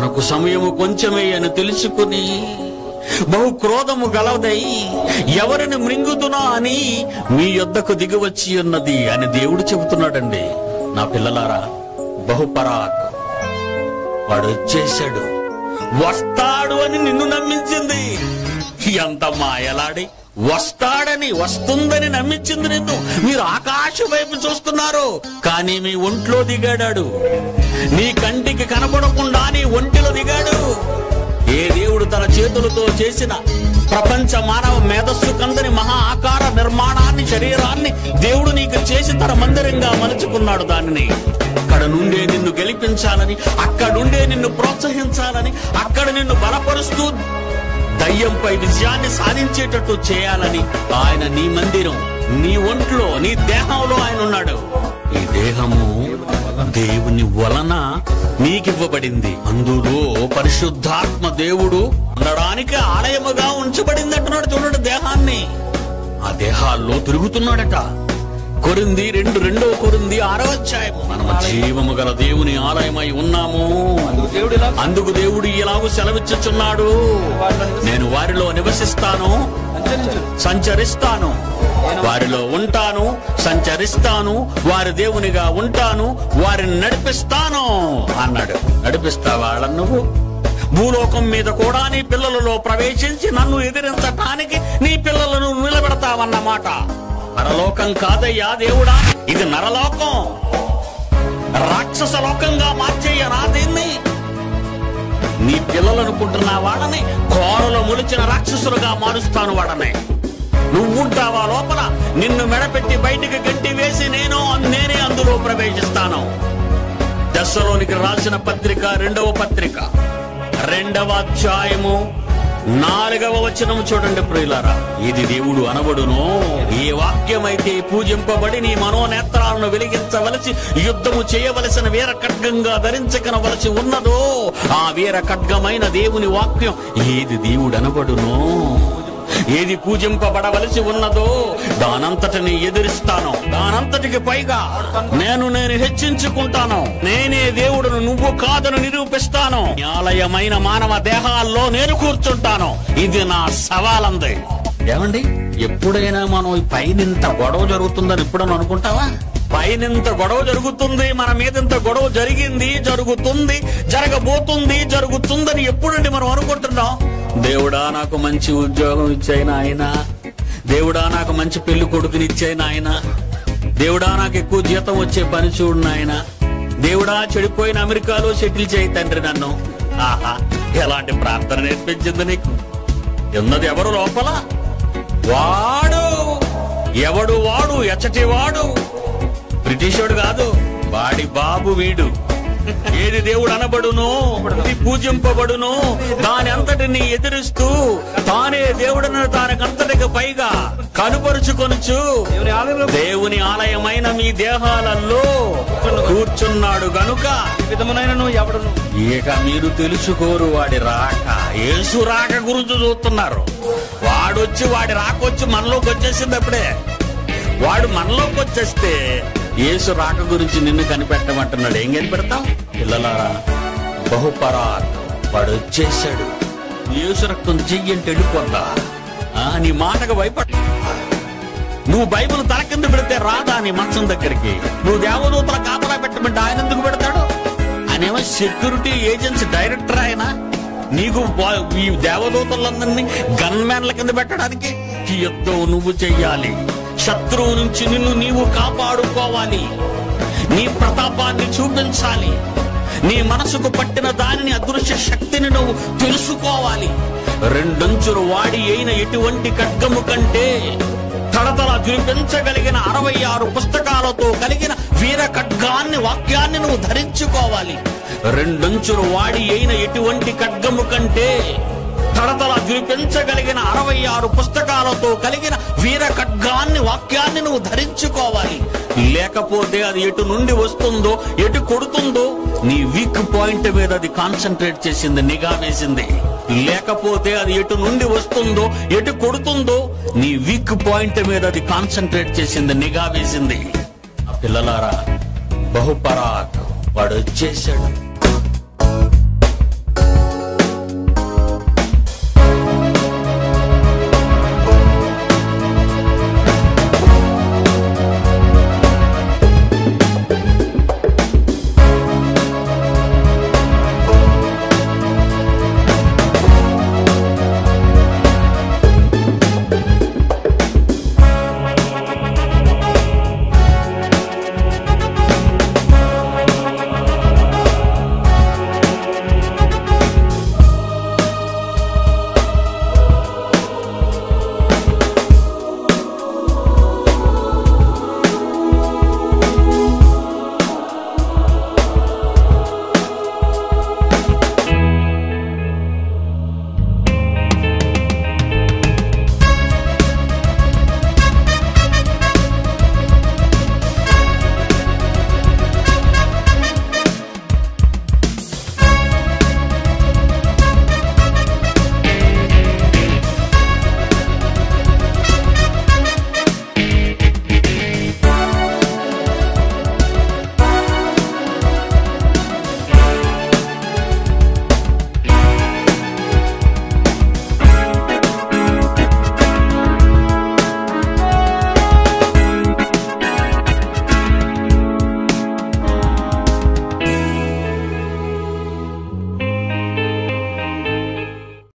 తనకు సమయము కొంచెమే అని తెలుసుకుని బహు క్రోధము గలదై ఎవరిని మృంగుతున్నా అని మీ యొద్దకు దిగివచ్చి ఉన్నది అని దేవుడు చెబుతున్నాడండి. నా పిల్లలారా, బహుపరాక్ వాడు వచ్చేశాడు, వస్తాడు అని నిన్ను నమ్మించింది. ఎంత మాయలాడి వస్తాడని వస్తుందని నమ్మించింది నిన్ను. మీరు ఆకాశం వైపు చూస్తున్నారు, కానీ మీ ఒంట్లో దిగాడాడు. నీ కంటికి కనపడకుండా నీ ఒంటిలో దిగాడు. ఏ దేవుడు తన చేతులతో చేసిన ప్రపంచ మానవ మేధస్సు కందని మహా ఆకార నిర్మాణాన్ని, శరీరాన్ని దేవుడు నీకు చేసి తన మందిరంగా మలుచుకున్నాడు. దానిని అక్కడ నుండే నిన్ను గెలిపించాలని, అక్కడుండే నిన్ను ప్రోత్సహించాలని, అక్కడ నిన్ను బలపరుస్తూ దయ్యంపై విజయాన్ని సాధించేటట్టు చేయాలని ఆయన నీ మందిరం, నీ ఒంట్లో, నీ దేహంలో ఆయన ఉన్నాడు. ఈ దేహము దేవుని వలన నీకివ్వబడింది. అందులో పరిశుద్ధాత్మ దేవుడు ఉండడానికి ఆలయముగా ఉంచబడింది అంటున్నాడు. చూడండి దేహాన్ని, ఆ దేహాల్లో తిరుగుతున్నాడట. కొరింథీ 2 కొరింథీ 6వ అధ్యాయం. మనము జీవము గల దేవుని ఆలయమై ఉన్నాము. అందుకు దేవుడు ఇలాగూ సెలవిచ్చుచున్నాడు, నేను వారిలో నివసిస్తాను, సంచరిస్తాను, వారిలో ఉంటాను, సంచరిస్తాను, వారి దేవునిగా ఉంటాను, వారిని నడిపిస్తాను అన్నాడు. నడిపిస్తావా నువ్వు? భూలోకం మీద కూడా నీ పిల్లలలో ప్రవేశించి నన్ను ఎదిరించటానికి నీ పిల్లలను నిలబెడతావన్నమాట. నరలోకం కాదయ్యా దేవుడా, ఇది నరలోకం. రాక్షస లోకంగా మార్చేయనా దీన్ని? నీ పిల్లలనుకుంటున్న వాళ్ళని కోరలో మొలిచిన రాక్షసులుగా మారుస్తాను. వాడని నువ్వుంటావా లోపల? నిన్ను మెడపెట్టి బయటికి గంటి వేసి నేనే అందులో ప్రవేశిస్తాను. దశలోనికి రాసిన పత్రిక 2వ పత్రిక 2వ అధ్యాయము 4వ వచనము చూడండి ప్రియులారా. ఇది దేవుడు అనబడును, ఏ వాక్యమైతే పూజింపబడి నీ మనోనేత్రాలను వెలిగించవలసి యుద్ధము చేయవలసిన వీర ఖడ్గంగా ధరించకనవలసి ఉన్నదో ఆ వీర ఖడ్గమైన దేవుని వాక్యం ఏది దేవుడు అనబడును. ఏది పూజింపబడవలసి ఉన్నదో దానంతటిని ఎదిరిస్తాను, దానంతటికి పైగా నేను హెచ్చించుకుంటాను. నేనే దేవుడును, నువ్వు కాదని నిరూపిస్తాను. ఆలయమైన మానవ దేహాల్లో నేను కూర్చుంటాను. ఇది నా సవాలంది. ఏమండి, ఎప్పుడైనా మనం పైనింత గొడవ జరుగుతుందని ఎప్పుడని అనుకుంటావా? పైనింత గొడవ జరుగుతుంది, మన మీద ఇంత గొడవ జరిగింది, జరుగుతుంది, జరగబోతుంది, జరుగుతుందని ఎప్పుడండి మనం అనుకుంటున్నాం? దేవుడా నాకు మంచి ఉద్యోగం ఇచ్చాయిన ఆయన, దేవుడా నాకు మంచి పెళ్లి కొడుకుని ఇచ్చాయిన ఆయన, దేవుడా నాకు ఎక్కువ జీతం వచ్చే పని చూడు ఆయన, దేవుడా చెడిపోయిన అమెరికాలో సెటిల్ చేయి తండ్రి నన్ను. ఆహా, ఎలాంటి ప్రార్థన నేర్పించింది నీకు? ఉన్నది ఎవరు లోపల? వాడు ఎవడు? వాడు ఎచ్చటి వాడు, బ్రిటిషోడు కాదు, వాడి బాబు వీడు. ఏది దేవుడు అనబడును, ఇది పూజింపబడును, దాని అంతటిని ఎదిరిస్తూ తానే దేవుడని దానికంతటికి పైగా కనుపరుచుకొనుచు దేవుని ఆలయమైన మీ దేహాలలో కూర్చున్నాడు గనుక ఎవడును ఇక మీరు తెలుసుకోరు వాడి రాక. యేసు రాక గురించి చూస్తున్నారు. వాడొచ్చి వాడి రాకొచ్చి మనలోకి వచ్చేసింది. అప్పుడే వాడు మనలోకి వచ్చేస్తే యేసు రాక గురించి నిన్ను కనిపెట్టమంటున్నాడు. ఏం కనిపెడతావు? పిల్లలారా, బహుపరాక్ వాడు వచ్చేసాడు. యేసు రక్తం చెయ్యంటే వెళ్ళిపోద్దా? నీ మాటకు భయపడ. నువ్వు బైబిల్ తల కింద పెడితే రాదా నీ మంచం దగ్గరికి? నువ్వు దేవదూతల కాపలా పెట్టమంటే ఆయన ఎందుకు పెడతాడు? ఆయనేమో సెక్యూరిటీ ఏజెన్సీ డైరెక్టర్. ఆయన నీకు ఈ దేవదూతలందరినీ గన్మ్యాన్ల కింద పెట్టడానికి యుద్ధం నువ్వు చెయ్యాలి. శత్రువు నుంచి నిన్ను నీవు కాపాడుకోవాలి. నీ ప్రతాపాన్ని చూపించాలి. నీ మనసుకు పట్టిన దానిని, అదృశ్య శక్తిని నువ్వు తెలుసుకోవాలి. రెండంచులు వాడి అయిన ఎటువంటి ఖడ్గము కంటే తడతల జులిపించగలిగిన 66 పుస్తకాలతో కలిగిన వీర ఖడ్గాన్ని, వాక్యాన్ని నువ్వు ధరించుకోవాలి. రెండంచులు వాడి అయిన ఎటువంటి ఖడ్గము కంటే తడతల జులిపించగలిగిన 66 పుస్తకాలతో కలిగిన వీర ఖడ్గాన్ని, వాక్యాన్ని నువ్వు ధరించుకోవాలి. లేకపోతే అది ఎటు నుండి వస్తుందో, ఎటు కొడుతుందో నీ వీక్ పాయింట్ మీద అది కాన్సన్ట్రేట్ చేసింది, నిఘా వేసింది. లేకపోతే అది ఎటు నుండి వస్తుందో, ఎటు కొడుతుందో నీ వీక్ పాయింట్ మీద అది కాన్సన్ట్రేట్ చేసింది, నిఘా వేసింది. ఆ పిల్లలారా, బహుపరాక్ వాడు వచ్చేసాడు.